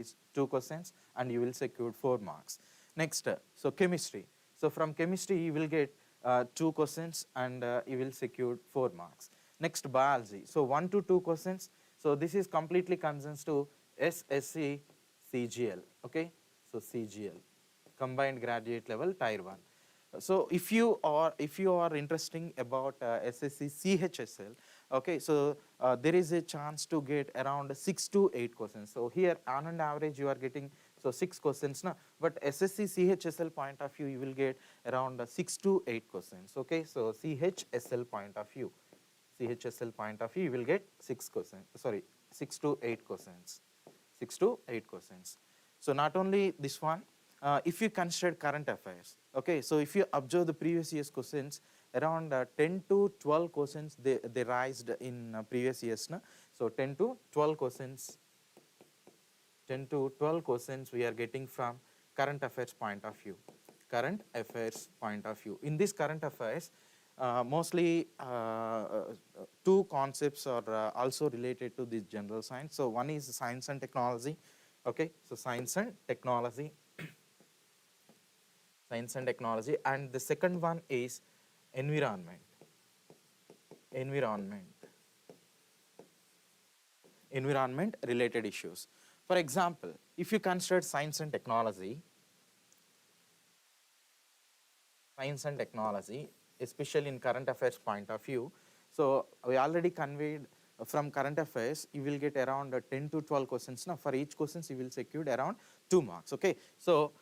is 2 questions and you will secure 4 marks. Next, so chemistry. So from chemistry you will get 2 questions and you will secure 4 marks. Next, biology. So 1 to 2 questions. So this is completely concerns to SSC CGL. Okay, so CGL, combined graduate level tier 1. So if you are interested about SSC CHSL, okay, so there is a chance to get around 6 to 8 questions. So here on an average you are getting so 6 questions now, but SSC CHSL point of view you will get around 6 to 8 questions. Okay, so CHSL point of view, CHSL point of view you will get 6 questions, sorry, 6 to 8 questions, 6 to 8 questions. So not only this one, if you consider current affairs, okay, so if you observe the previous year's questions, around 10 to 12 questions they raised in previous years. Na? So 10 to 12 questions, 10 to 12 questions we are getting from current affairs point of view. Current affairs point of view. In this current affairs, mostly 2 concepts are also related to this general science. So one is science and technology. Okay, so science and technology, science and technology, and the second one is environment, environment related issues. For example, if you consider science and technology, especially in current affairs point of view, so we already conveyed from current affairs you will get around 10 to 12 questions. Now for each questions you will secure around 2 marks. Okay, so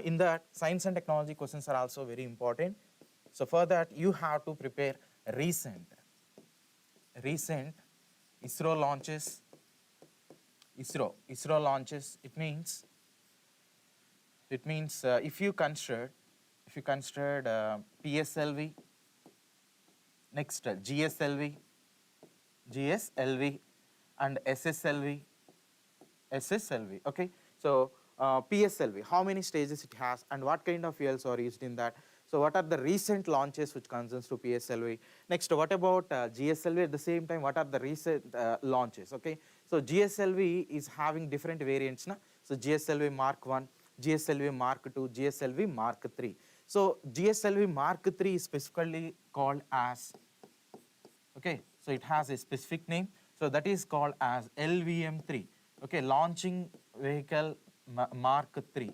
in that science and technology questions are also very important. So for that you have to prepare recent ISRO launches. ISRO launches, it means if you considered PSLV, next GSLV and SSLV. Okay, so PSLV, how many stages it has and what kind of fuels are used in that. So what are the recent launches which concerns to PSLV. Next, what about GSLV? At the same time, what are the recent launches? Okay, so GSLV is having different variants. Na? So GSLV Mark 1, GSLV Mark 2, GSLV Mark 3. So GSLV Mark 3 is specifically called as, okay, so it has a specific name. So that is called as LVM3. Okay, launching vehicle Mark 3,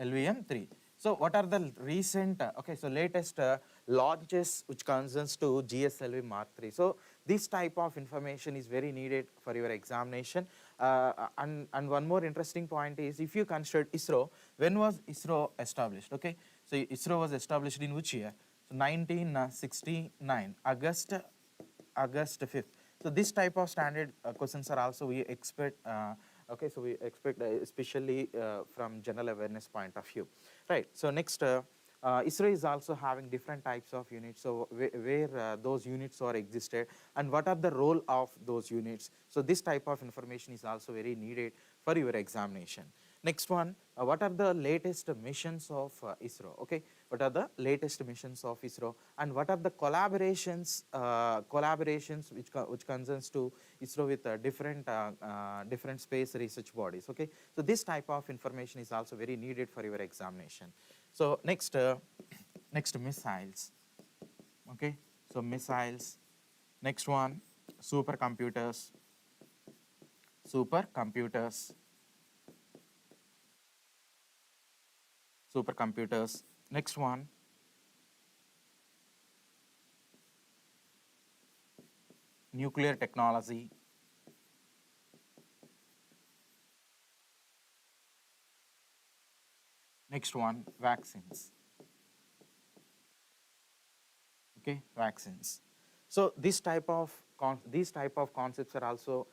LVM3. So what are the recent, okay, so latest launches which concerns to GSLV Mark 3. So this type of information is very needed for your examination. And one more interesting point is, if you consider ISRO, when was ISRO established? Okay, so ISRO was established in which year? So 1969, August 5th. So this type of standard questions are also we expect. Okay, so we expect especially from general awareness point of view, right? So next, ISRO is also having different types of units. So where those units are existed and what are the role of those units. So this type of information is also very needed for your examination. Next one, what are the latest missions of ISRO? Okay, what are the latest missions of ISRO and what are the collaborations which concerns to ISRO with different space research bodies. Okay, so this type of information is also very needed for your examination. So next, next missiles. Okay, so missiles. Next one, supercomputers. Next one, nuclear technology. Next one, vaccines. Okay, vaccines. So this type of concepts are also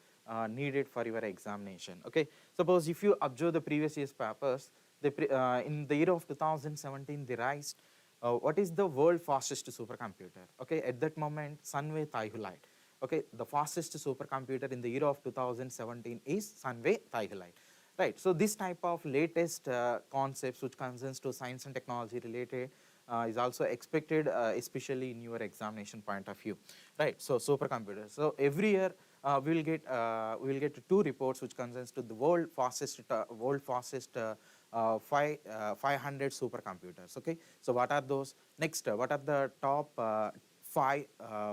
needed for your examination. Okay, suppose if you observe the previous year's papers, in the year of 2017 they raised what is the world fastest supercomputer. Okay, at that moment Sunway Thaihalite. Okay, the fastest supercomputer in the year of 2017 is Sunway Thaihalite. Right, so this type of latest concepts which concerns to science and technology related is also expected, especially in your examination point of view. Right, so supercomputers. So every year we will get two reports which concerns to the world fastest 500 supercomputers. Okay, so what are those? Next, what are the top five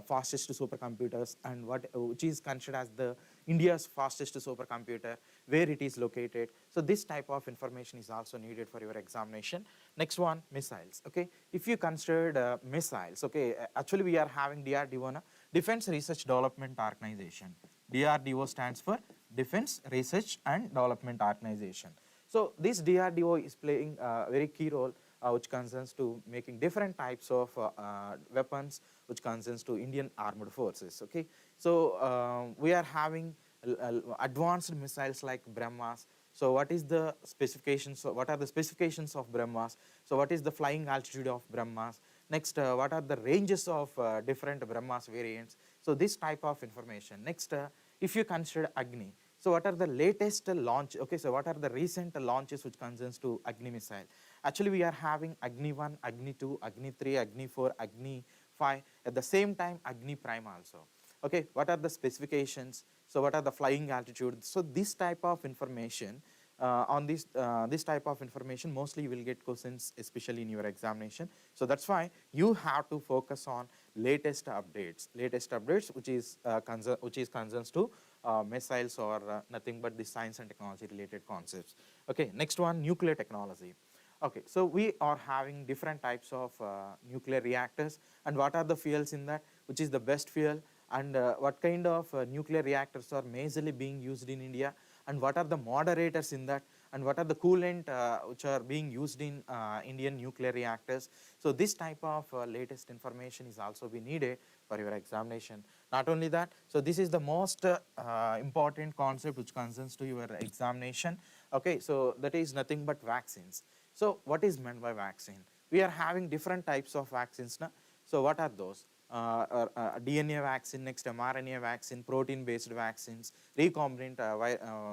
fastest supercomputers, and which is considered as the India's fastest supercomputer, where it is located. So this type of information is also needed for your examination. Next one, missiles. Okay, if you considered missiles, okay, actually we are having DRDO, na, Defense Research Development Organization. DRDO stands for Defense Research and Development Organization. So this DRDO is playing a very key role which concerns to making different types of weapons which concerns to Indian armed forces. Okay, so we are having advanced missiles like BrahMos. So what is the specifications? What are the specifications of BrahMos? So what is the flying altitude of BrahMos? Next, what are the ranges of different BrahMos variants? So this type of information. Next, if you consider Agni, so what are the latest launch? Okay, so what are the recent launches which concerns to Agni missile? Actually, we are having Agni 1, Agni 2, Agni 3, Agni 4, Agni 5, at the same time Agni Prime also. Okay, what are the specifications? So what are the flying altitude? So this type of information, on this type of information mostly you will get questions, especially in your examination. So that's why you have to focus on latest updates which is concerns to missiles or nothing but the science and technology related concepts. Okay, next one, nuclear technology. Okay, so we are having different types of nuclear reactors, and what are the fuels in that, which is the best fuel, and what kind of nuclear reactors are majorly being used in India, and what are the moderators in that, and what are the coolant which are being used in Indian nuclear reactors. So this type of latest information is also be needed for your examination. Not only that, so this is the most important concept which concerns to your examination. Okay, so that is nothing but vaccines. So what is meant by vaccine? We are having different types of vaccines now. So what are those? DNA vaccine, next mRNA vaccine, protein-based vaccines, recombinant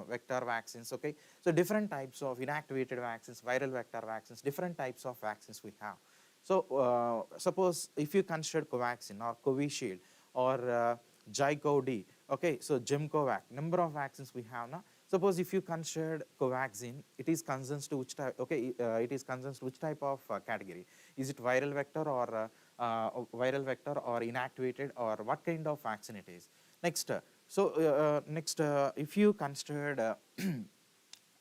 vector vaccines. Okay, so different types of inactivated vaccines, viral vector vaccines, different types of vaccines we have. So suppose if you consider Covaxin or Covishield or Zycode, okay, so Gemcovac, number of vaccines we have now. Suppose if you considered Covaxin, it is concerns to which type? Okay, it is concerns to which type of category? Is it viral vector or inactivated, or what kind of vaccine it is? Next, if you considered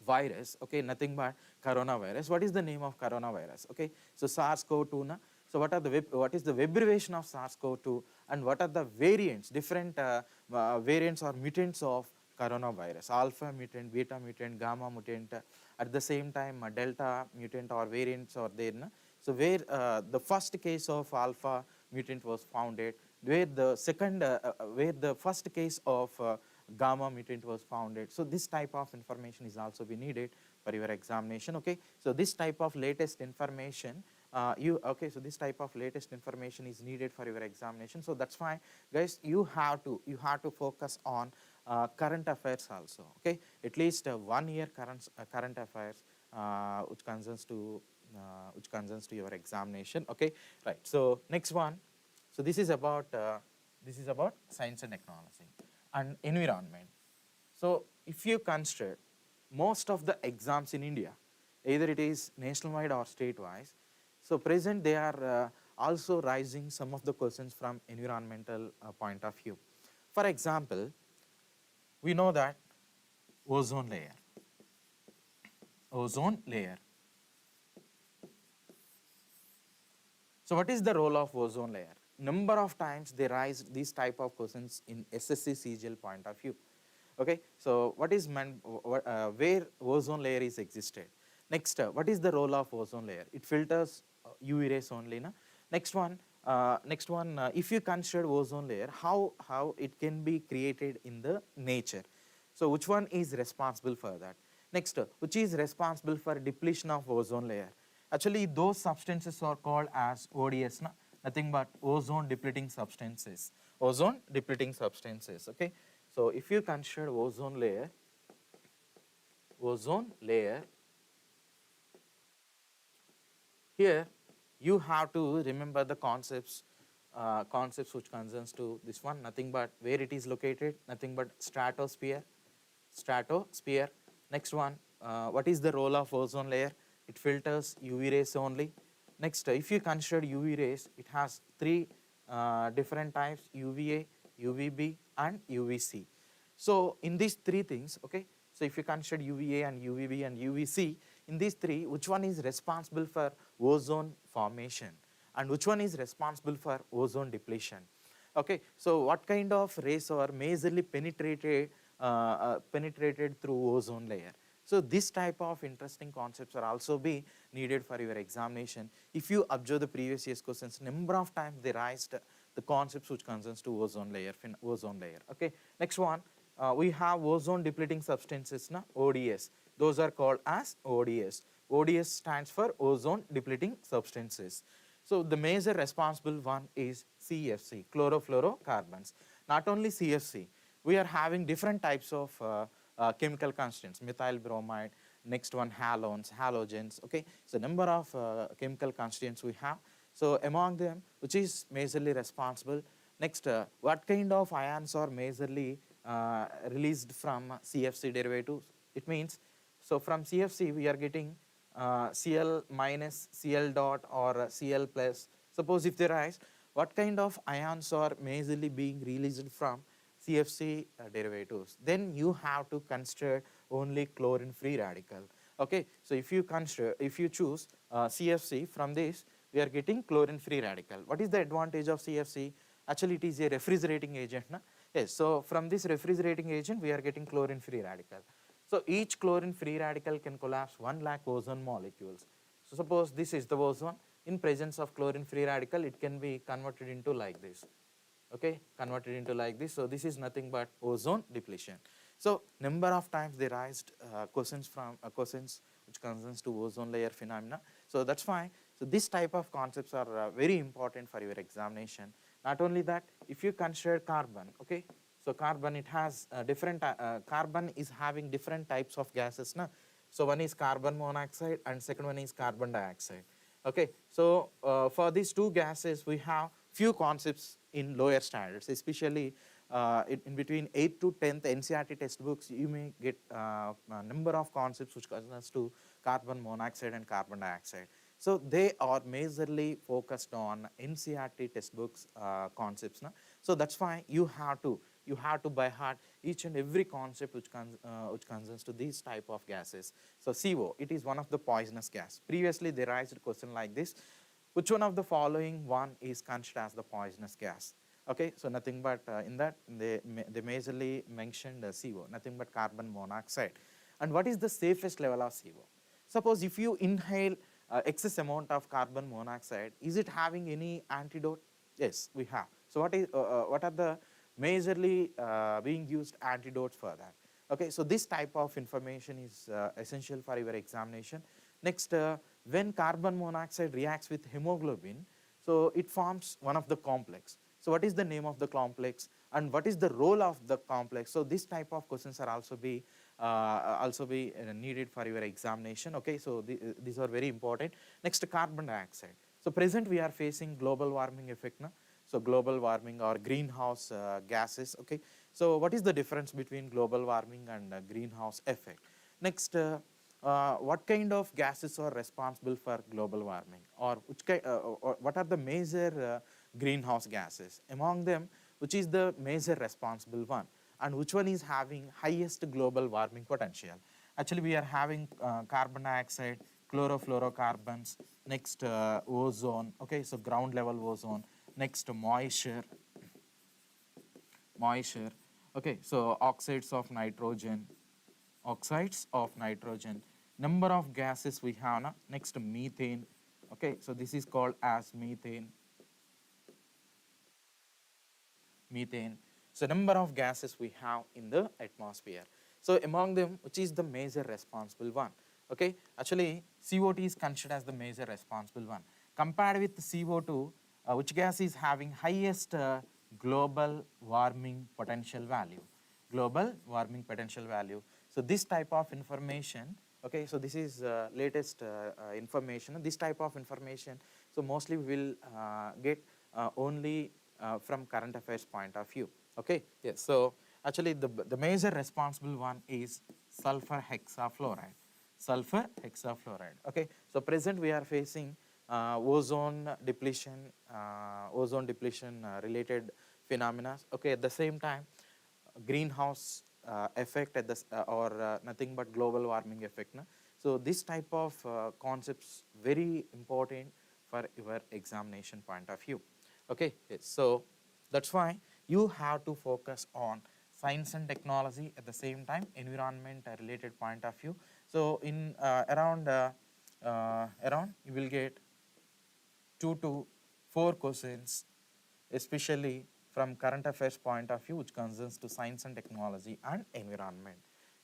virus, okay, nothing but coronavirus. What is the name of coronavirus? Okay, so SARS-CoV-2. Na? So what is the abbreviation of SARS-CoV-2, and what are the variants, different variants or mutants of coronavirus? Alpha mutant, beta mutant, gamma mutant, at the same time delta mutant or variants are there. Na? So where the first case of alpha mutant was founded, where the first case of gamma mutant was founded. So this type of information is also be needed for your examination. Okay, so this type of latest information so this type of latest information is needed for your examination. So that's why, guys, you have to focus on current affairs also. Okay, at least 1 year current affairs which concerns to your examination. Okay, right. So next one. So this is about science and technology and environment. So if you consider most of the exams in India, either it is nationwide or state-wise, so present they are also rising some of the questions from environmental point of view. For example, we know that ozone layer. So what is the role of ozone layer? Number of times they rise these type of questions in SSC CGL point of view. Okay, so what is meant, where ozone layer is existed? Next, what is the role of ozone layer? It filters UV rays only. Na? Next one, if you consider ozone layer, how it can be created in the nature? So which one is responsible for that? Next, which is responsible for depletion of ozone layer? Actually, those substances are called as ODS, na? Nothing but ozone depleting substances. Ozone depleting substances. Okay, so if you consider ozone layer, here you have to remember the concepts concepts which concerns to this one, nothing but where it is located, nothing but stratosphere. Next one, what is the role of ozone layer? It filters UV rays only. Next, if you consider UV rays, it has three different types: UVA, UVB, and UVC. So in these three things, okay, so if you consider UVA and UVB and UVC, in these three, which one is responsible for ozone formation and which one is responsible for ozone depletion? Okay, so what kind of rays are majorly penetrated through ozone layer? So this type of interesting concepts are also be needed for your examination. If you observe the previous year's questions, number of times they raised the concepts which concerns to ozone layer. Okay, next one, we have ozone depleting substances, na, ODS. Those are called as ODS. ODS stands for ozone depleting substances. So the major responsible one is CFC, chlorofluorocarbons. Not only CFC, we are having different types of chemical constituents, methyl bromide, next one halones, halogens, okay. So number of chemical constituents we have. So among them, which is majorly responsible. Next, what kind of ions are majorly released from CFC derivatives? It means, so from CFC we are getting Cl minus, Cl dot, or Cl plus. Suppose if they rise, what kind of ions are majorly being released from CFC derivatives? Then you have to consider only chlorine free radical. Okay, so if you choose CFC, from this we are getting chlorine free radical. What is the advantage of CFC? Actually, it is a refrigerating agent, na? Yes, so from this refrigerating agent we are getting chlorine free radical. So each chlorine free radical can collapse 1 lakh ozone molecules. So suppose this is the ozone. In presence of chlorine free radical, it can be converted into like this. Okay, converted into like this. So this is nothing but ozone depletion. So number of times they raised questions which concerns to ozone layer phenomena. So that's fine. So this type of concepts are very important for your examination. Not only that, if you consider carbon, okay, so carbon, it has carbon is having different types of gases, na? So one is carbon monoxide and second one is carbon dioxide. Okay, so for these two gases we have few concepts in lower standards, especially in between 8th to 10th NCERT textbooks. You may get a number of concepts which concerns to carbon monoxide and carbon dioxide. So they are majorly focused on NCERT textbooks concepts, na? So that's why you have to by heart each and every concept which concerns to these type of gases. So CO, it is one of the poisonous gas. Previously they raised a question like this: which one of the following one is considered as the poisonous gas? Okay, so nothing but in that they majorly mentioned CO, nothing but carbon monoxide. And what is the safest level of CO? Suppose if you inhale excess amount of carbon monoxide, is it having any antidote? Yes, we have. So what are the majorly being used antidotes for that? Okay, so this type of information is essential for your examination. Next, when carbon monoxide reacts with hemoglobin, so it forms one of the complex. So what is the name of the complex and what is the role of the complex? So this type of questions are also be needed for your examination. Okay, so these are very important. Next, carbon dioxide. So present we are facing global warming effect, na? So global warming or greenhouse gases. Okay, so what is the difference between global warming and greenhouse effect? Next, what kind of gases are responsible for global warming, or what are the major greenhouse gases? Among them, which is the major responsible one and which one is having highest global warming potential? Actually, we are having carbon dioxide, chlorofluorocarbons, next ozone, okay, so ground level ozone, next moisture, okay, so oxides of nitrogen, number of gases we have, na? Next methane, okay, so this is called as methane. So number of gases we have in the atmosphere. So among them, which is the major responsible one? Okay, actually CO2 is considered as the major responsible one. Compared with CO2, which gas is having highest global warming potential value? So this type of information, okay, so this is latest information. This type of information, so mostly we will get only from current affairs point of view. Okay, yes. So actually the major responsible one is sulfur hexafluoride. Sulfur hexafluoride. Okay, so present we are facing ozone depletion, related phenomena. Okay, at the same time, greenhouse effect at this or nothing but global warming effect. Na? So this type of concepts very important for your examination point of view. Okay, yes. So that's why you have to focus on science and technology at the same time environment related point of view. So in around you will get 2 to 4 questions, especially from current affairs point of view, which concerns to science and technology and environment.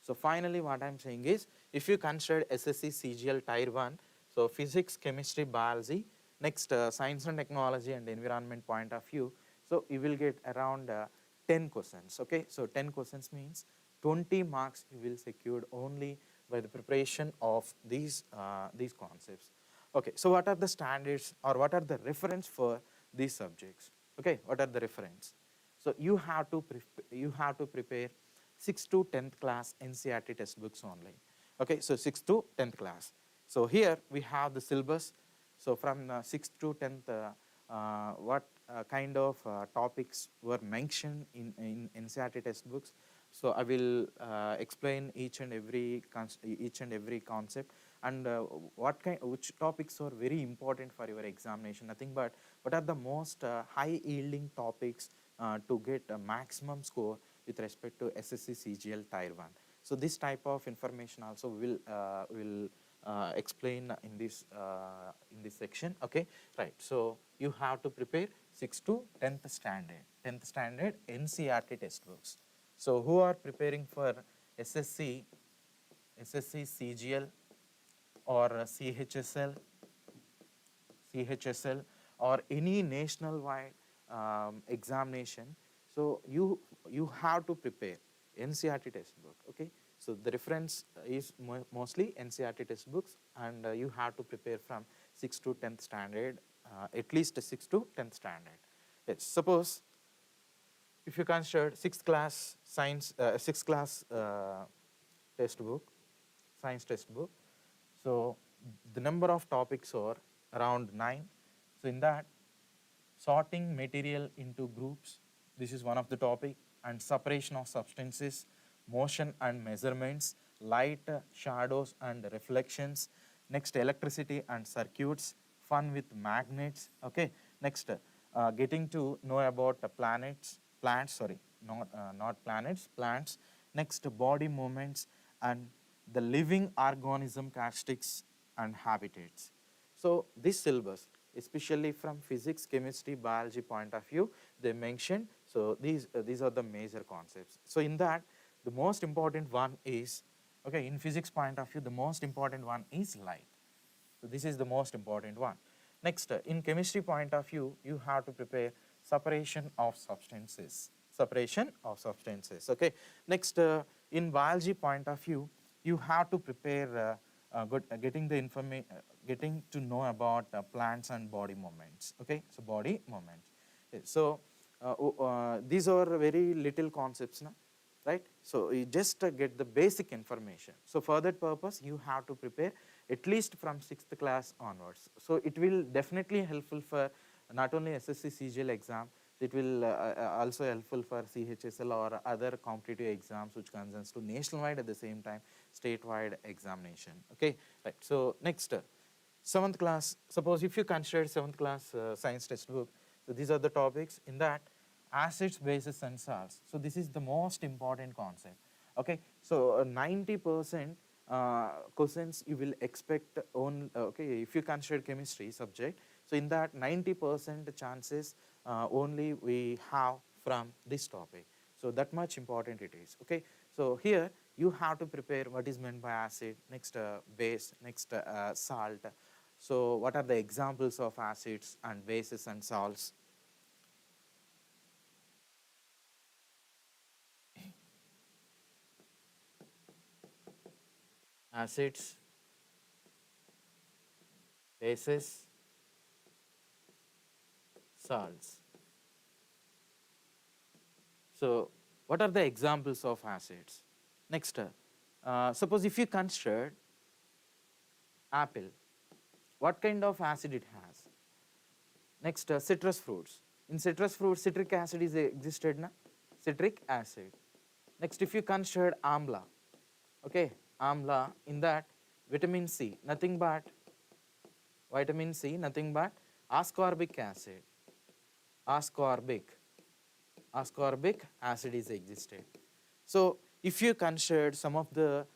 So finally, what I'm saying is, if you consider SSC CGL Tier 1, so physics, chemistry, biology, next science and technology and environment point of view, so you will get around 10 questions. Okay, so 10 questions means 20 marks you will secured only by the preparation of these concepts. Okay, so what are the standards or what are the reference for these subjects? Okay, what are the reference? So you have to prepare 6th to 10th class NCERT textbooks only. Okay, so 6th to 10th class. So here we have the syllabus. So from 6th to 10th, what kind of topics were mentioned in NCERT textbooks. So I will explain each and every concept, and which topics are very important for your examination. Nothing but what are the most high yielding topics to get a maximum score with respect to SSC CGL Tier 1. So this type of information also will explain in this section. Okay, right. So you have to prepare 6th to 10th standard NCERT textbooks. So who are preparing for SSC CGL or CHSL or any national wide examination, so you have to prepare NCERT textbook. Okay, so the reference is mostly NCERT textbooks, and you have to prepare from 6th to 10th standard, at least 6th to 10th standard. Yes, suppose if you consider 6th class science, 6th class textbook, science textbook, so the number of topics are around 9. So in that, sorting material into groups, this is one of the topic, and separation of substances, motion and measurements, light, shadows and reflections, next electricity and circuits, fun with magnets. Okay, next getting to know about plants, next body movements and the living organism characteristics and habitats. So this syllabus, especially from physics, chemistry, biology point of view, they mentioned. So these are the major concepts. So in that, the most important one is, okay, in physics point of view, the most important one is light. So this is the most important one. Next, in chemistry point of view, you have to prepare separation of substances. Okay. Next, in biology point of view, you have to prepare getting to know about plants and body movements. Okay, so body movements. So these are very little concepts, na? Right? So you just get the basic information. So for that purpose, you have to prepare at least from 6th class onwards. So it will definitely helpful for not only SSC CGL exam, it will also helpful for CHSL or other competitive exams which concerns to nationwide at the same time statewide examination. Okay, right. So next, 7th class, suppose if you consider 7th class science textbook, so these are the topics in that acids, bases and salts. So this is the most important concept. Okay, so 90% questions you will expect on, okay, if you consider chemistry subject, so in that 90% chances only we have from this topic. So that much important it is. Okay, so here you have to prepare what is meant by acid, next base, next salt. So what are the examples of acids and bases and salts? Acids, bases, salts. So what are the examples of acids? Next, suppose if you consider apple, what kind of acid it has? Next, citrus fruits. In citrus fruits, citric acid is existed, na? Citric acid. Next, if you consider amla, okay, amla, in that vitamin C, nothing but vitamin C, nothing but ascorbic acid. Ascorbic acid is existed. So if you consider some of the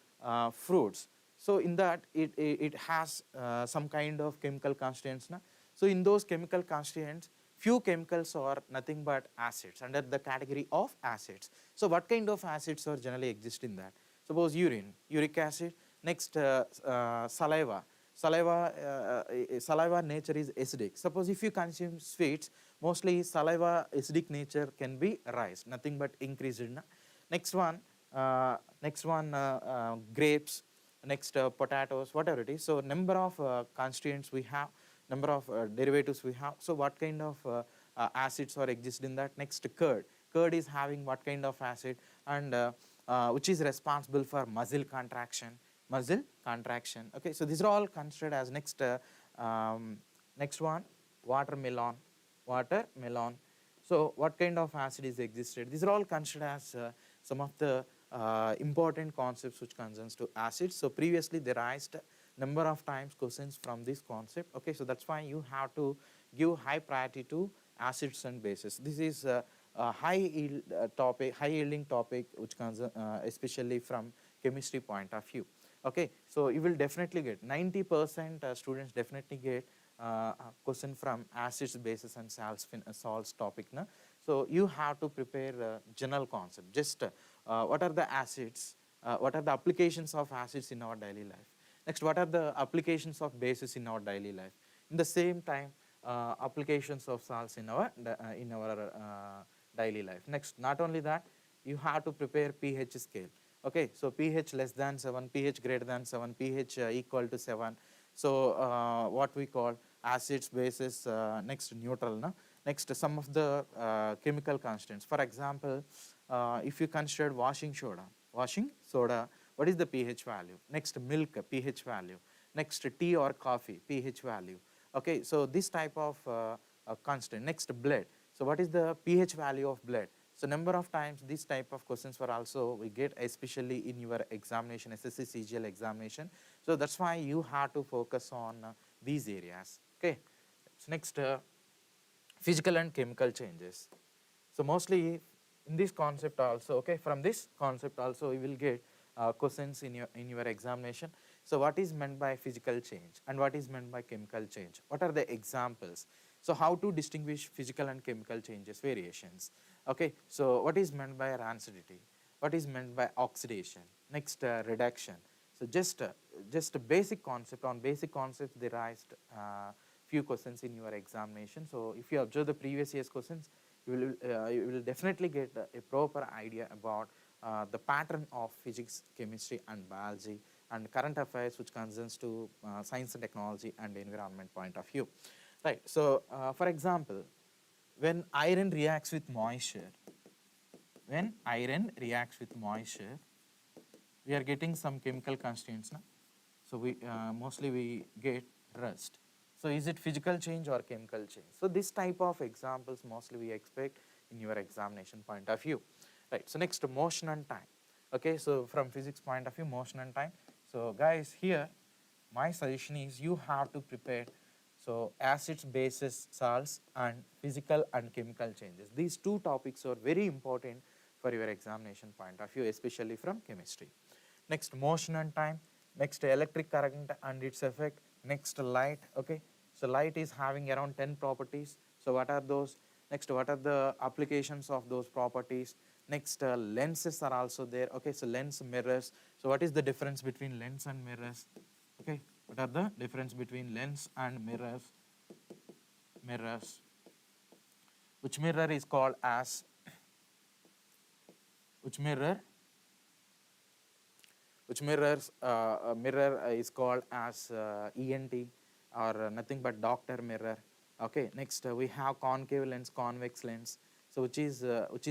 fruits, so in that it has some kind of chemical constituents, na? So in those chemical constituents, few chemicals are nothing but acids under the category of acids. So what kind of acids are generally exist in that? Suppose urine, uric acid. Next, saliva. Saliva nature is acidic. Suppose if you consume sweets, mostly saliva acidic nature can be raised, nothing but increased. Na? Next one, grapes. Next, potatoes, whatever it is. So number of constituents we have, number of derivatives we have. So what kind of acids are exist in that? Next, curd. Curd is having what kind of acid, and which is responsible for muscle contraction. Okay, so these are all considered as next. Next one, watermelon. So what kind of acid is existed? These are all considered as some of the important concepts which concerns to acids. So previously they raised number of times questions from this concept. Okay, so that's why you have to give high priority to acids and bases. This is a high yielding topic which concerns especially from chemistry point of view. Okay, so you will definitely get 90% students definitely get a question from acids, bases and salts topic. Na? So you have to prepare general concept. Just what are the acids, what are the applications of acids in our daily life. Next, what are the applications of bases in our daily life. In the same time, applications of salts in our daily life. Next, not only that, you have to prepare pH scale. Okay, so pH less than 7, pH greater than 7, pH equal to 7. So what we call acids, bases, next neutral. Na? Next, some of the chemical constants. For example, if you consider washing soda, what is the pH value? Next, milk, pH value. Next, tea or coffee, pH value. Okay, so this type of constant. Next, blood. So what is the pH value of blood? So number of times this type of questions were also we get especially in your examination, SSC CGL examination. So that's why you have to focus on these areas. Okay. So next, physical and chemical changes. So mostly in this concept also, okay, from this concept also we will get questions in your examination. So what is meant by physical change and what is meant by chemical change? What are the examples? So how to distinguish physical and chemical changes variations? Okay, so what is meant by rancidity? What is meant by oxidation? Next, reduction. So just a basic concept. On basic concepts, they raised few questions in your examination. So if you observe the previous year's questions, you will definitely get a proper idea about the pattern of physics, chemistry, and biology, and current affairs which concerns to science and technology and environment point of view. Right. So for example, when iron reacts with moisture, we are getting some chemical constituents. Na? So we mostly we get rust. So is it physical change or chemical change? So this type of examples mostly we expect in your examination point of view. Right. So next, motion and time. Okay. So from physics point of view, motion and time. So guys, here my suggestion is you have to prepare so acids, bases, salts, and physical and chemical changes. These two topics are very important for your examination point of view, especially from chemistry. Next, motion and time. Next, electric current and its effect. Next, light. Okay, so light is having around 10 properties. So what are those? Next, what are the applications of those properties? Next, lenses are also there. Okay, so lens, mirrors. So what is the difference between lens and mirrors? Okay, what are the difference between lens and mirrors? Which mirror is called as mirror is called as ENT or nothing but doctor mirror. Okay, next we have concave lens, convex lens. So which is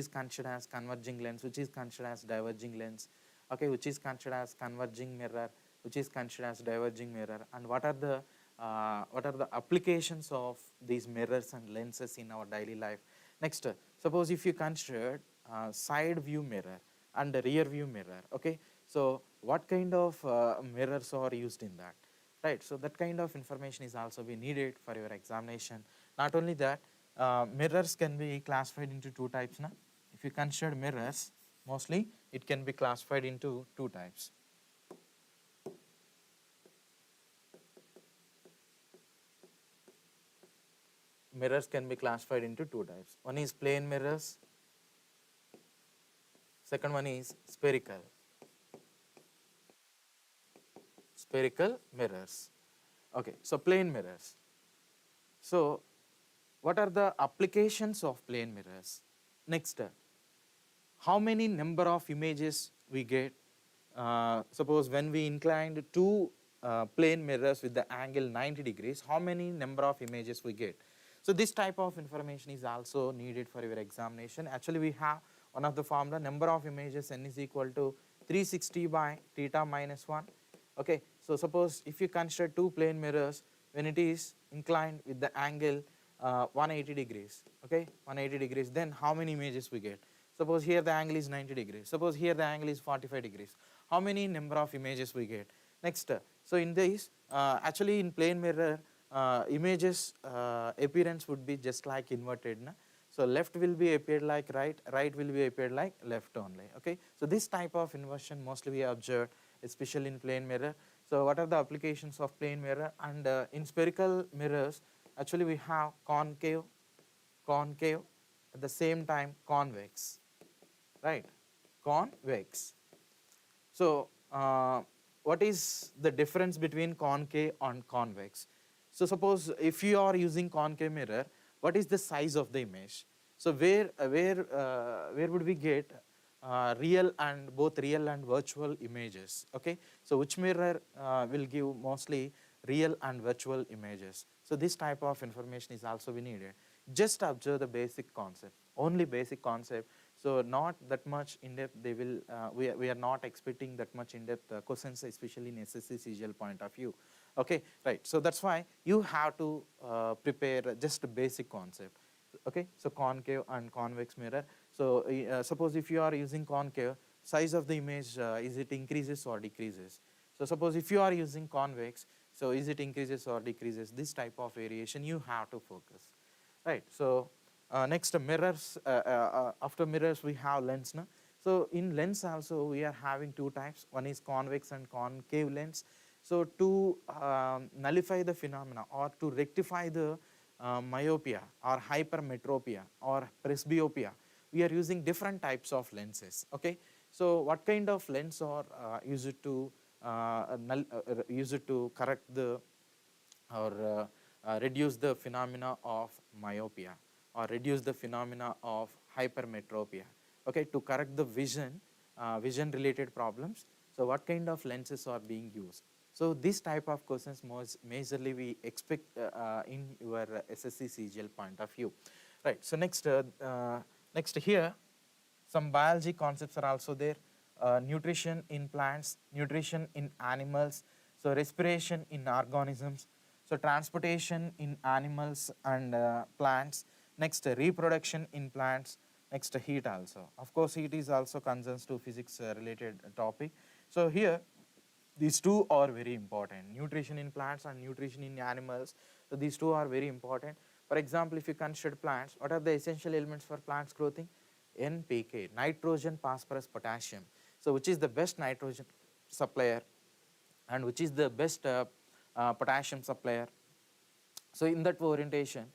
considered as converging lens, which is considered as diverging lens. Okay, which is considered as converging mirror, which is considered as diverging mirror, and what are the applications of these mirrors and lenses in our daily life. Next, suppose if you consider side view mirror and rear view mirror. Okay, so what kind of mirrors are used in that? Right, so that kind of information is also be needed for your examination. Not only that, mirrors can be classified into two types. Na? If you consider mirrors, mostly it can be classified into two types. Mirrors can be classified into two types. One is plane mirrors, second one is spherical mirrors. Okay, so plane mirrors. So what are the applications of plane mirrors? Next, how many number of images we get? Suppose when we inclined two plane mirrors with the angle 90 degrees, how many number of images we get? So this type of information is also needed for your examination. Actually, we have one of the formula, number of images n is equal to 360 by theta minus 1. Okay, so suppose if you consider two plane mirrors when it is inclined with the angle 180 degrees, okay, 180 degrees, then how many images we get? Suppose here the angle is 90 degrees, suppose here the angle is 45 degrees. How many number of images we get? Next, so in this, actually in plane mirror, images appearance would be just like inverted. Na? So left will be appeared like right, right will be appeared like left only. Okay, so this type of inversion mostly we observe, especially in plane mirror. So what are the applications of plane mirror? And in spherical mirrors, actually we have concave, at the same time convex, right? Convex. So what is the difference between concave and convex? So suppose if you are using concave mirror, what is the size of the image? So where would we get both real and virtual images? Okay, so which mirror will give mostly real and virtual images? So this type of information is also we needed. Just observe the basic concept, only basic concept. So not that much in depth. They will. We are not expecting that much in depth questions, especially in SSC CGL point of view. Okay, right. So that's why you have to prepare just a basic concept. Okay, so concave and convex mirror. So suppose if you are using concave, size of the image is it increases or decreases? So suppose if you are using convex, so is it increases or decreases? This type of variation you have to focus, right? So next, mirrors. After mirrors, we have lens. Na? So in lens also we are having two types. One is convex and concave lens. So to nullify the phenomena or to rectify the myopia or hypermetropia or presbyopia, we are using different types of lenses. Okay, so what kind of lens are used to correct the or reduce the phenomena of myopia or reduce the phenomena of hypermetropia? Okay, to correct the vision related problems. So what kind of lenses are being used? So this type of questions majorly we expect in your SSC CGL point of view, right? So next here some biology concepts are also there. Nutrition in plants, nutrition in animals, so respiration in organisms, so transportation in animals and plants. Next, reproduction in plants. Next, heat also. Of course, heat is also concerns to physics related topic. So here these two are very important, nutrition in plants and nutrition in animals. So these two are very important. For example, if you consider plants, what are the essential elements for plants growing? NPK, nitrogen, phosphorus, potassium. So which is the best nitrogen supplier and which is the best potassium supplier? So in that orientation,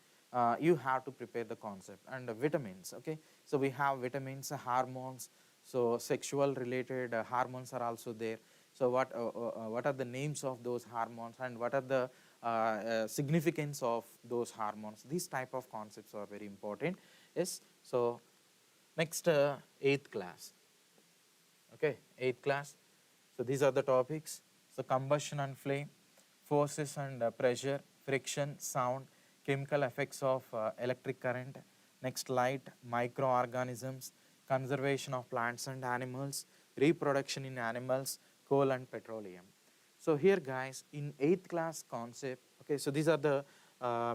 you have to prepare the concept. And vitamins, okay, so we have vitamins, hormones, so sexual related hormones are also there. So what are the names of those hormones and what are the significance of those hormones? These type of concepts are very important. Yes, so next 8th class. Okay, 8th class. So these are the topics. So combustion and flame, forces and pressure, friction, sound, chemical effects of electric current, next light, microorganisms, conservation of plants and animals, reproduction in animals, coal and petroleum. So here guys, in 8th class concept, okay, so these are the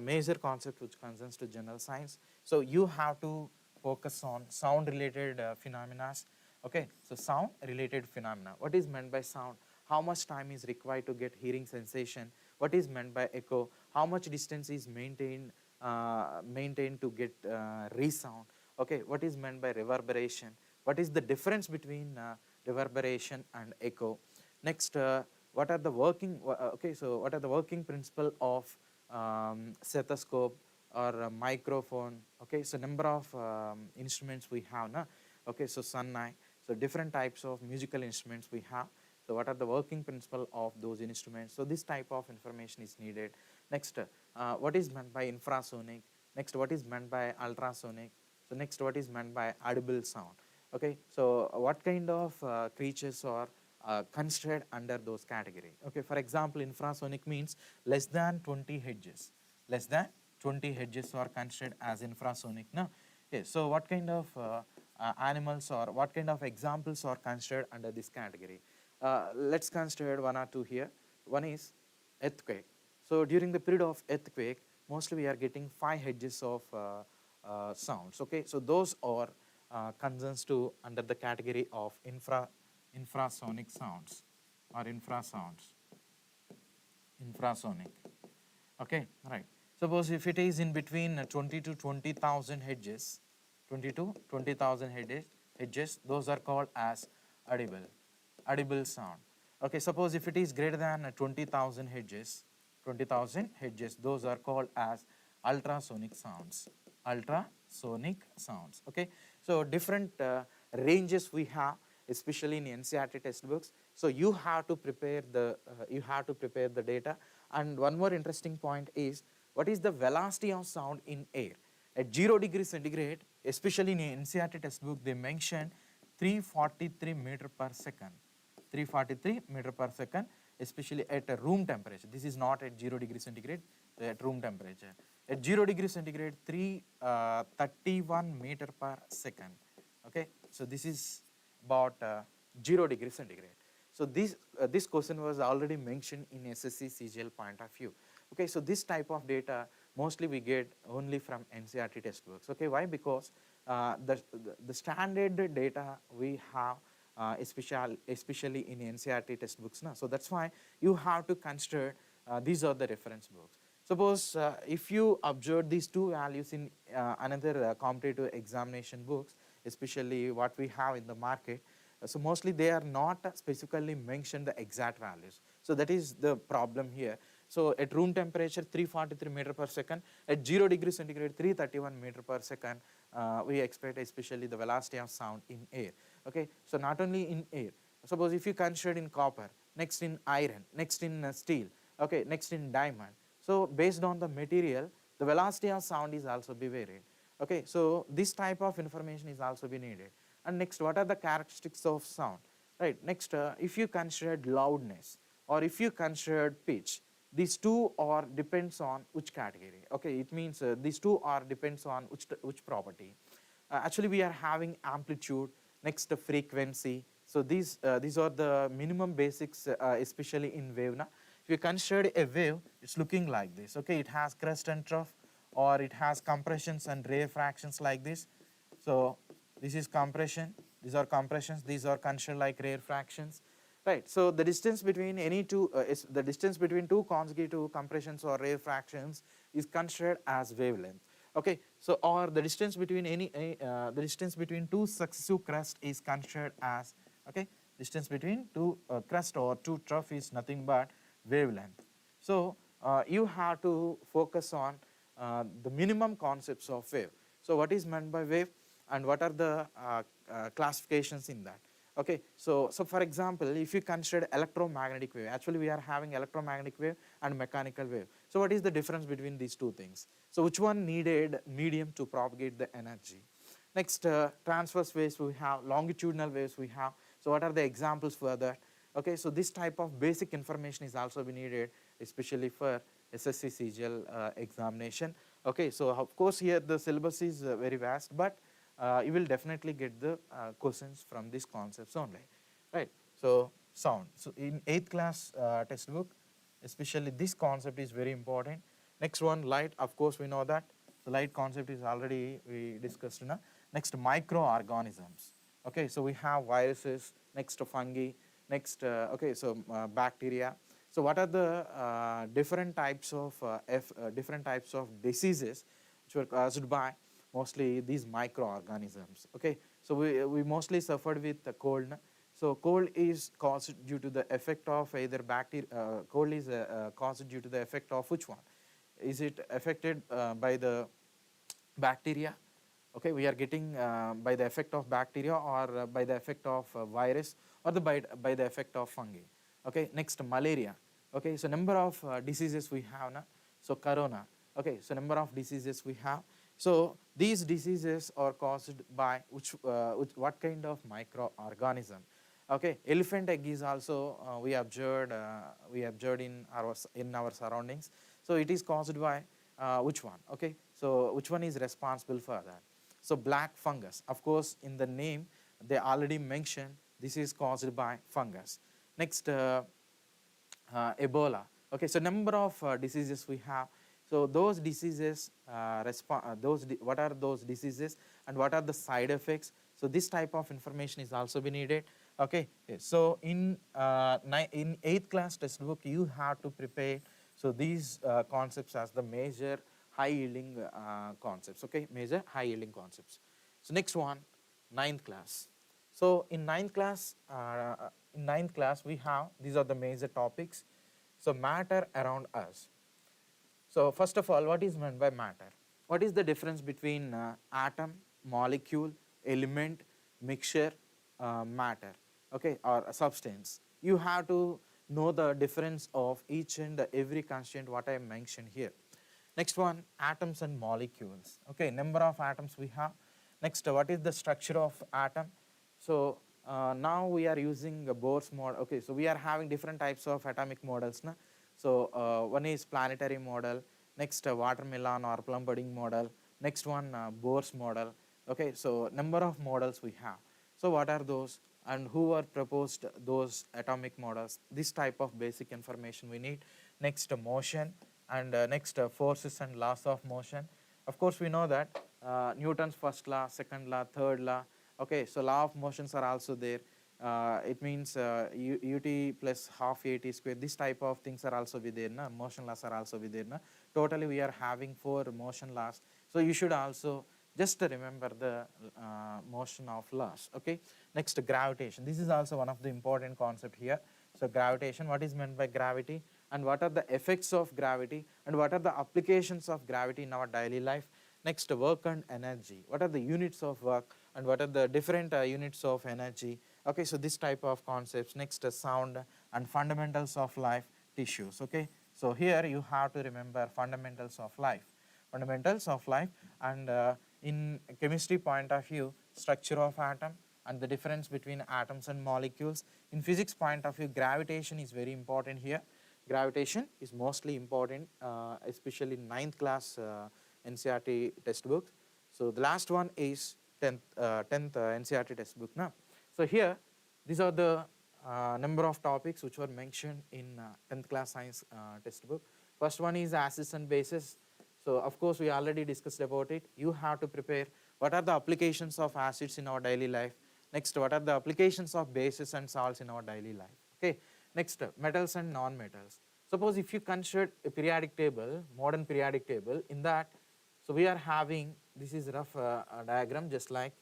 major concepts which concerns to general science. So you have to focus on sound related phenomena. Okay, so sound related phenomena. What is meant by sound? How much time is required to get hearing sensation? What is meant by echo? How much distance is maintained to get resound? Okay, what is meant by reverberation? What is the difference between reverberation and echo? Next, what are the working what are the working principle of stethoscope or microphone? Okay, so number of instruments we have, na? Okay, so sonnai, so different types of musical instruments we have. So what are the working principle of those instruments? So this type of information is needed. Next, what is meant by infrasonic? Next, what is meant by ultrasonic? So next, what is meant by audible sound? Okay, so what kind of creatures are considered under those category? Okay, for example, infrasonic means less than 20 hertz. Less than 20 hertz are considered as infrasonic. No? Okay, so what kind of animals or what kind of examples are considered under this category? Let's consider one or two here. One is earthquake. So during the period of earthquake, mostly we are getting 5 hertz of sounds. Okay, so those are concerns to under the category of infrasonic sounds or infrasounds. Infrasonic. Okay, right. Suppose if it is in between 20 to 20,000 hertz, 20 to 20,000 hertz, those are called as audible sound. Okay, suppose if it is greater than 20,000 hertz, those are called as ultrasonic sounds. Ultrasonic sounds. Okay, so different ranges we have, especially in NCERT textbooks. So you have to prepare the data. And one more interesting point is, what is the velocity of sound in air? At 0 degrees centigrade, especially in NCERT textbook, they mention 343 meter per second. 343 meter per second, especially at a room temperature. This is not at 0 degrees centigrade, at room temperature. At 0 degrees centigrade, 331 meter per second. Okay, so this is about 0 degrees centigrade. So this question was already mentioned in SSC CGL point of view. Okay, so this type of data mostly we get only from NCERT textbooks. Okay, why? Because the standard data we have, especially in NCERT textbooks. So that's why you have to consider these are the reference books. Suppose if you observe these two values in another competitive examination books, especially what we have in the market, so mostly they are not specifically mentioned the exact values. So that is the problem here. So at room temperature 343 meter per second, at 0 degrees centigrade 331 meter per second, we expect especially the velocity of sound in air. Okay, so not only in air, suppose if you consider in copper, next in iron, next in steel, okay, next in diamond. So based on the material, the velocity of sound is also be varied. Okay, so this type of information is also be needed. And next, what are the characteristics of sound? Right, next, if you considered loudness or if you considered pitch, these two are depends on which category. Okay, it means these two are depends on which property. Actually, we are having amplitude, next frequency. So these are the minimum basics, especially in wave. Na? If you consider a wave, it's looking like this. Okay, it has crest and trough, or it has compressions and rarefactions like this. So this is compression, these are compressions, these are considered like rarefactions. Right, so the distance between any two, the distance between two consecutive compressions or rarefactions is considered as wavelength. Okay, so or the distance between the distance between two successive crests is considered as, okay, distance between two crest or two trough is nothing but wavelength. So you have to focus on the minimum concepts of wave. So what is meant by wave and what are the classifications in that? Okay, so for example, if you consider electromagnetic wave, actually we are having electromagnetic wave and mechanical wave. So what is the difference between these two things? So which one needed medium to propagate the energy? Next, transverse waves we have, longitudinal waves we have. So what are the examples for that? Okay, so this type of basic information is also be needed. especially for SSC CGL examination. Okay, so of course here the syllabus is very vast, but you will definitely get the questions from these concepts only, right? So sound. So in 8th class textbook, especially this concept is very important. Next one, light. Of course we know that the light concept is already we discussed now. Next, microorganisms. Okay, so we have viruses, next fungi, next bacteria. So what are the different types of diseases which were caused by mostly these microorganisms? Okay, so we mostly suffered with the cold. So cold is caused due to the effect of either bacteria. Cold is caused due to the effect of which one? Is it affected by the bacteria? Okay, we are getting by the effect of bacteria, or by the effect of virus, or by the effect of fungi. Okay, next, malaria. Okay, so number of diseases we have now. So corona. Okay, so number of diseases we have. So these diseases are caused by what kind of microorganism? Okay, elephant egg is also we observed in our surroundings. So it is caused by which one? Okay, so which one is responsible for that? So black fungus, of course in the name they already mentioned this is caused by fungus. Next, Ebola. Okay, so number of diseases we have. So those diseases, what are those diseases and what are the side effects? So this type of information is also be needed. Okay, so in 8th class textbook you have to prepare so these concepts as the major high yielding concepts. Okay, major high yielding concepts. So next one, 9th class. So in 9th class we have, these are the major topics. So matter around us. So first of all, what is meant by matter? What is the difference between atom, molecule, element, mixture, matter, okay, or a substance? You have to know the difference of each and every constituent what I mentioned here. Next one, atoms and molecules. Okay, number of atoms we have. Next, what is the structure of atom? So now we are using a Bohr's model. Okay, so we are having different types of atomic models. Na? So one is planetary model. Next, watermelon or plum pudding model. Next one, Bohr's model. Okay, so number of models we have. So what are those and who are proposed those atomic models? This type of basic information we need. Next, motion, and next, forces and laws of motion. Of course we know that Newton's first law, second law, third law. Okay, so law of motions are also there. It means ut plus half at square. This type of things are also be there. Na? Motion laws are also be there. Na? Totally we are having 4 motion laws. So you should also just remember the motion of laws. Okay. Next, gravitation. This is also one of the important concept here. So gravitation, what is meant by gravity, and what are the effects of gravity, and what are the applications of gravity in our daily life. Next, work and energy. What are the units of work and what are the different units of energy? Okay, so this type of concepts. Next, sound and fundamentals of life, tissues. Okay, so here you have to remember fundamentals of life. Fundamentals of life, and in chemistry point of view, structure of atom and the difference between atoms and molecules. In physics point of view, gravitation is very important here. Gravitation is mostly important, especially in 9th class NCERT textbooks. So the last one is 10th NCERT textbook now. So here, these are the number of topics which were mentioned in 10th class science textbook. First one is acids and bases. So of course we already discussed about it. You have to prepare what are the applications of acids in our daily life. Next, what are the applications of bases and salts in our daily life. Okay. Next, metals and non-metals. Suppose if you consider a periodic table, modern periodic table, in that, so we are having, this is rough diagram just like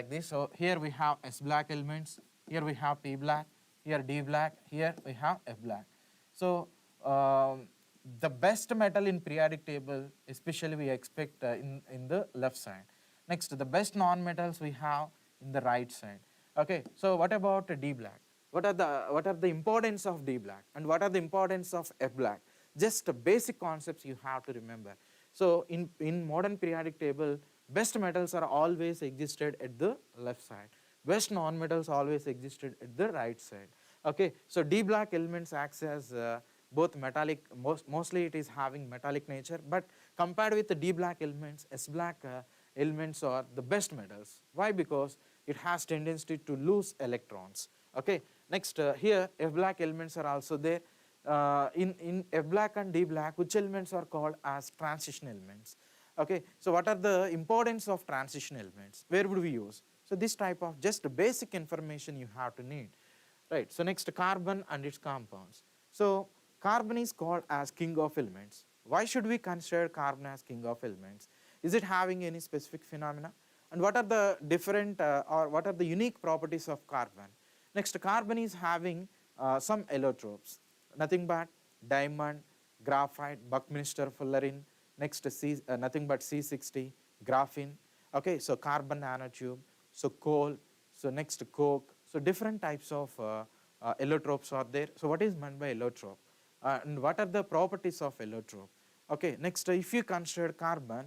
this. So here we have S black elements, here we have P black, here D black, here we have F black. So the best metal in periodic table, especially we expect in the left side. Next, the best non-metals we have in the right side. Okay, so what about D black? What are the importance of D black and what are the importance of F black? Just basic concepts you have to remember. So in modern periodic table, best metals are always existed at the left side. Best non-metals always existed at the right side. Okay, so D black elements acts as both metallic, mostly it is having metallic nature, but compared with the D black elements, S black elements are the best metals. Why? Because it has tendency to lose electrons. Okay. Next, here F black elements are also there. In F black and D black, which elements are called as transition elements? Okay. So what are the importance of transition elements? Where would we use? So this type of just basic information you have to need, right? So next, carbon and its compounds. So carbon is called as king of elements. Why should we consider carbon as king of elements? Is it having any specific phenomena? And what are the different or what are the unique properties of carbon? Next, carbon is having some allotropes, nothing but diamond, graphite, Buckminster fullerene. Next, nothing but C60, graphene. Okay, so carbon nanotube, so coal, so next coke. So different types of allotropes are there. So what is meant by allotrope? And what are the properties of allotrope? Okay, next, if you consider carbon,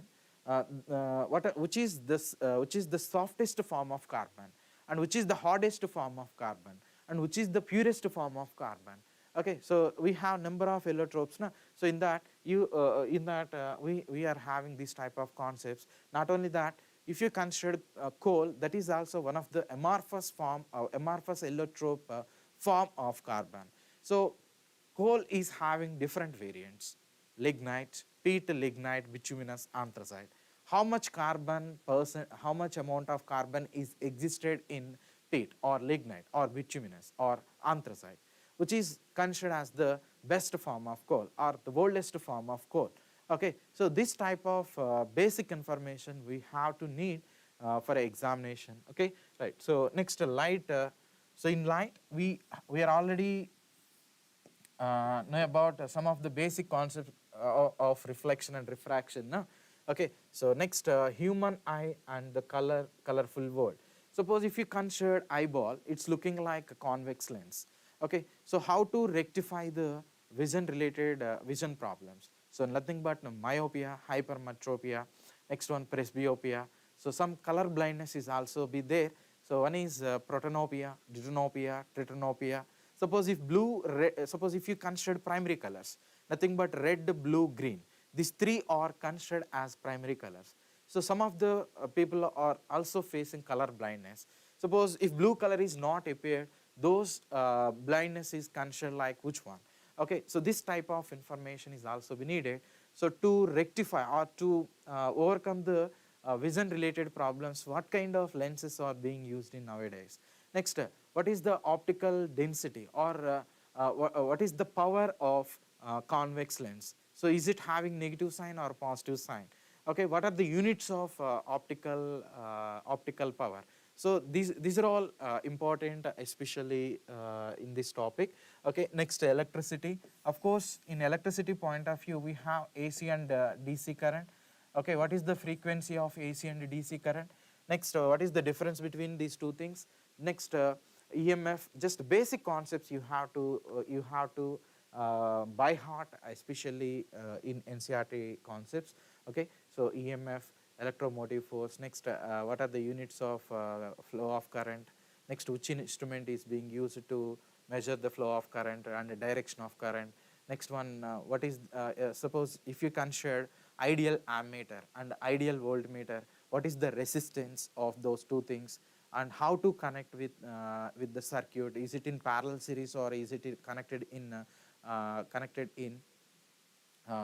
which is the softest form of carbon, and which is the hardest form of carbon, and which is the purest form of carbon. Okay, so we have number of allotropes now. So in that we are having this type of concepts. Not only that, if you consider coal, that is also one of the amorphous allotrope form of carbon. So coal is having different variants: lignite, peat, lignite, bituminous, anthracite. How much amount of carbon is existed in peat or lignite or bituminous or anthracite, which is considered as the best form of coal or the oldest form of coal. Okay, so this type of basic information we have to need for examination. Okay, right. So next, light. So in light, we are already know about some of the basic concepts of reflection and refraction. No? Okay, so next, human eye and the colorful world. Suppose if you consider eyeball, it's looking like a convex lens. Okay, so how to rectify the vision related vision problems? So nothing but myopia, hypermetropia. Next one, presbyopia. So some color blindness is also be there. So one is protanopia, deuteranopia, tritanopia. Suppose if you consider primary colors, nothing but red, blue, green. These three are considered as primary colors. So some of the people are also facing color blindness. Suppose if blue color is not appeared, those blindness is considered like which one? Okay, so this type of information is also be needed. So to rectify or to overcome the vision related problems, what kind of lenses are being used in nowadays? Next, what is the optical density, or what is the power of convex lens? So is it having negative sign or positive sign? Okay, what are the units of optical power? So these are all important, especially in this topic. Okay, next, electricity. Of course, in electricity point of view, we have AC and DC current. Okay, what is the frequency of AC and DC current? Next, what is the difference between these two things? Next, EMF. Just basic concepts you have to by heart, especially in NCERT concepts. Okay, so EMF, electromotive force. Next, what are the units of flow of current? Next, which instrument is being used to measure the flow of current and the direction of current? Next one, what is suppose if you consider ideal ammeter and ideal voltmeter, what is the resistance of those two things, and how to connect with the circuit? Is it in parallel series or is it connected in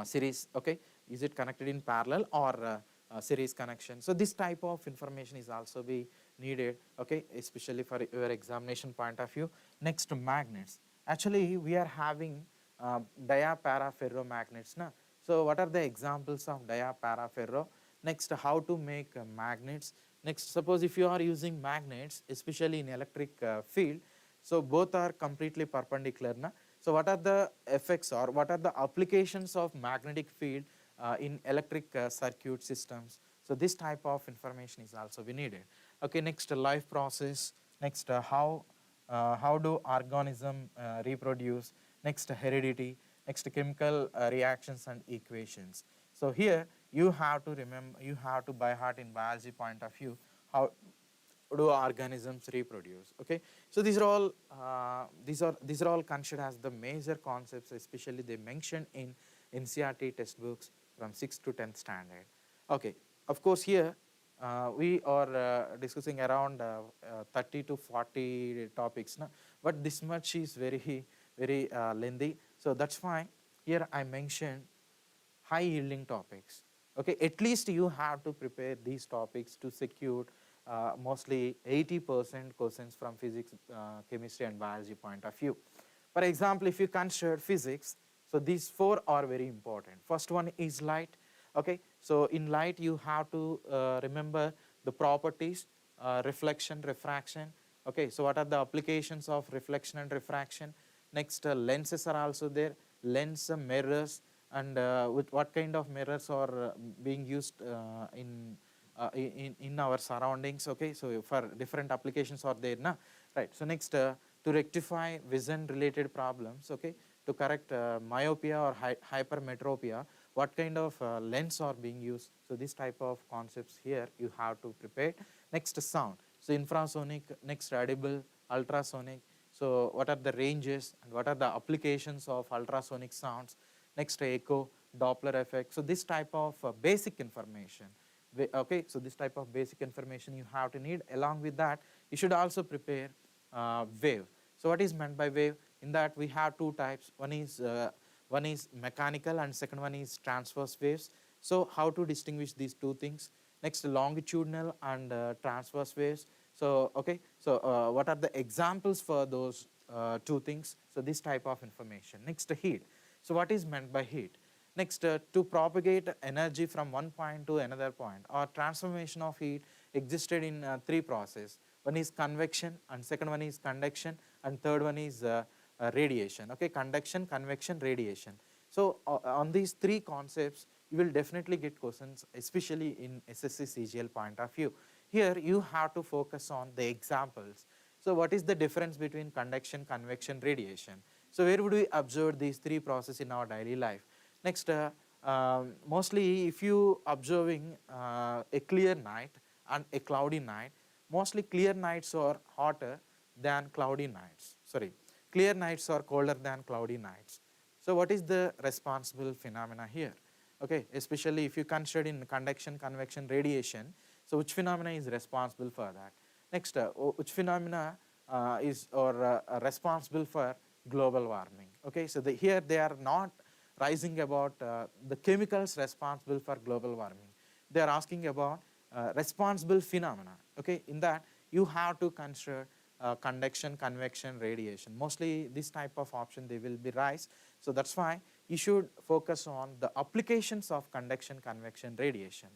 series? Okay, is it connected in parallel or series connection? So this type of information is also be needed. Okay, especially for your examination point of view. Next, magnets. Actually, we are having dia-para-ferro magnets. Na? So what are the examples of dia-para-ferro? Next, how to make magnets. Next, suppose if you are using magnets, especially in electric field, so both are completely perpendicular. Na? So what are the effects or what are the applications of magnetic field in electric circuit systems? So this type of information is also be needed. Okay, next, life process. Next, how do organism reproduce? Next, heredity. Next, chemical reactions and equations. So here you have to remember, you have to by heart in biology point of view, how do organisms reproduce? Okay, so these are all these are all considered as the major concepts, especially they mentioned in NCERT textbooks from 6th to 10th standard. Okay, of course here we are discussing around 30 to 40 topics, no? But this much is very lengthy, so that's fine. Here I mentioned high yielding topics. Okay, at least you have to prepare these topics to secure mostly 80% questions from physics, chemistry and biology point of view. For example, if you consider physics, so these four are very important. First one is light. Okay, so in light you have to remember the properties, reflection, refraction. Okay, so what are the applications of reflection and refraction? Next, lenses are also there, lens, mirrors, and with what kind of mirrors are being used in our surroundings. Okay, so for different applications are there, na? Right. So next, to rectify vision related problems, okay, to correct myopia or hypermetropia, what kind of lens are being used? So this type of concepts here you have to prepare. Next, sound. So infrasonic, next audible, ultrasonic. So what are the ranges and what are the applications of ultrasonic sounds? Next, echo, Doppler effect. So this type of basic information. Okay, so this type of basic information you have to need. Along with that, you should also prepare wave. So what is meant by wave? In that we have two types. One is mechanical and second one is transverse waves. So how to distinguish these two things? Next, longitudinal and transverse waves. So okay, so what are the examples for those two things? So this type of information. Next, heat. So what is meant by heat? Next, to propagate energy from one point to another point, or transformation of heat existed in three processes. One is convection, and second one is conduction, and third one is radiation. Okay, conduction, convection, radiation. So on these three concepts, you will definitely get questions, especially in SSC CGL point of view. Here you have to focus on the examples. So what is the difference between conduction, convection, radiation? So where would we observe these three processes in our daily life? Next, mostly if you observing a clear night and a cloudy night, mostly clear nights are hotter than cloudy nights. Sorry, clear nights are colder than cloudy nights. So what is the responsible phenomena here? Okay, especially if you consider in conduction, convection, radiation, so which phenomena is responsible for that? Next, which phenomena is responsible for global warming? Okay, so here they are not rising about the chemicals responsible for global warming. They are asking about responsible phenomena. Okay, in that you have to consider conduction, convection, radiation. Mostly this type of option they will be raised. So that's why you should focus on the applications of conduction, convection, radiation.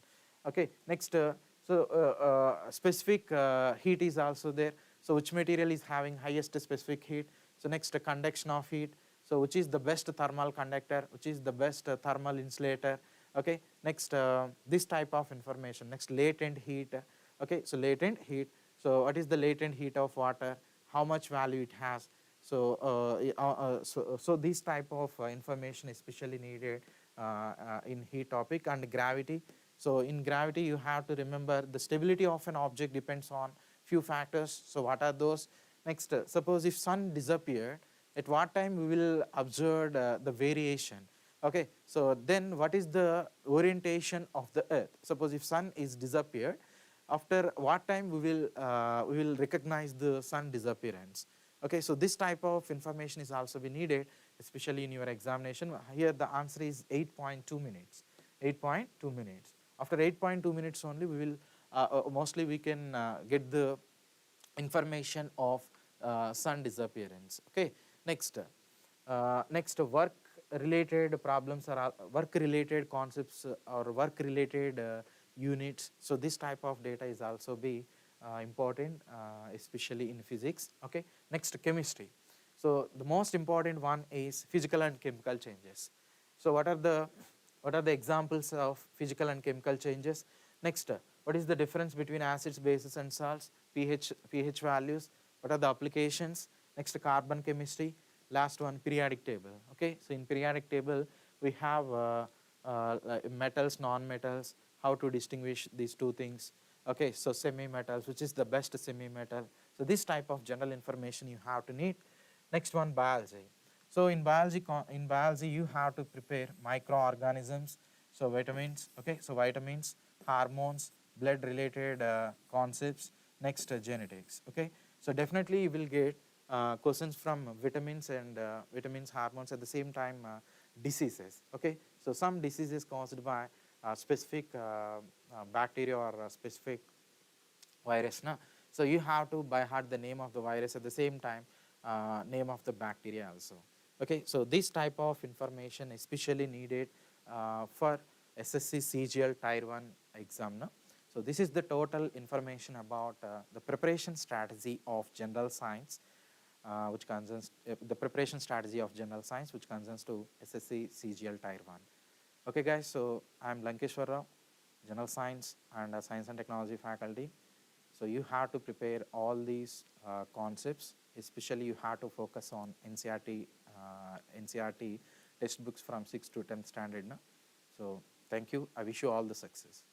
Okay, next, specific heat is also there. So which material is having highest specific heat? So next, conduction of heat. So which is the best thermal conductor, which is the best thermal insulator? Okay, next, this type of information. Next, latent heat. Okay, so latent heat. So what is the latent heat of water? How much value it has? So so this type of information especially needed in heat topic. And gravity. So in gravity you have to remember the stability of an object depends on few factors. So what are those? Next, suppose if sun disappeared, at what time we will observe the variation? Okay, so then what is the orientation of the earth? Suppose if sun is disappeared, after what time we will recognize the sun disappearance? Okay, so this type of information is also be needed, especially in your examination. Here the answer is 8.2 minutes. 8.2 minutes. After 8.2 minutes only, we will mostly we can get the information of sun disappearance. Okay. Next, next, work related problems or work related concepts or work related units. So this type of data is also be important, especially in physics. Okay. Next, chemistry. So the most important one is physical and chemical changes. So what are the examples of physical and chemical changes? Next, what is the difference between acids, bases and salts? pH values. What are the applications? Next, carbon chemistry. Last one, periodic table. Okay, so in periodic table we have metals, non-metals, how to distinguish these two things. Okay, so semi-metals, which is the best semi-metal. So this type of general information you have to need. Next one, biology. So in biology you have to prepare microorganisms, so vitamins, okay, so vitamins, hormones, blood related concepts. Next, genetics, okay. So definitely you will get questions from vitamins and vitamins, hormones, at the same time diseases, okay. So some diseases caused by specific bacteria or specific virus, na? So you have to by heart the name of the virus, at the same time name of the bacteria also, okay. So this type of information especially needed for SSC CGL Tier 1 exam, na? So this is the total information about the preparation strategy of general science, which concerns the preparation strategy of general science, which concerns to SSC CGL Tier 1. Okay guys, so I am Lankeshwar Rao, general science and science and technology faculty. So you have to prepare all these concepts, especially you have to focus on NCRT textbooks from 6th to 10th standard, na? So thank you, I wish you all the success.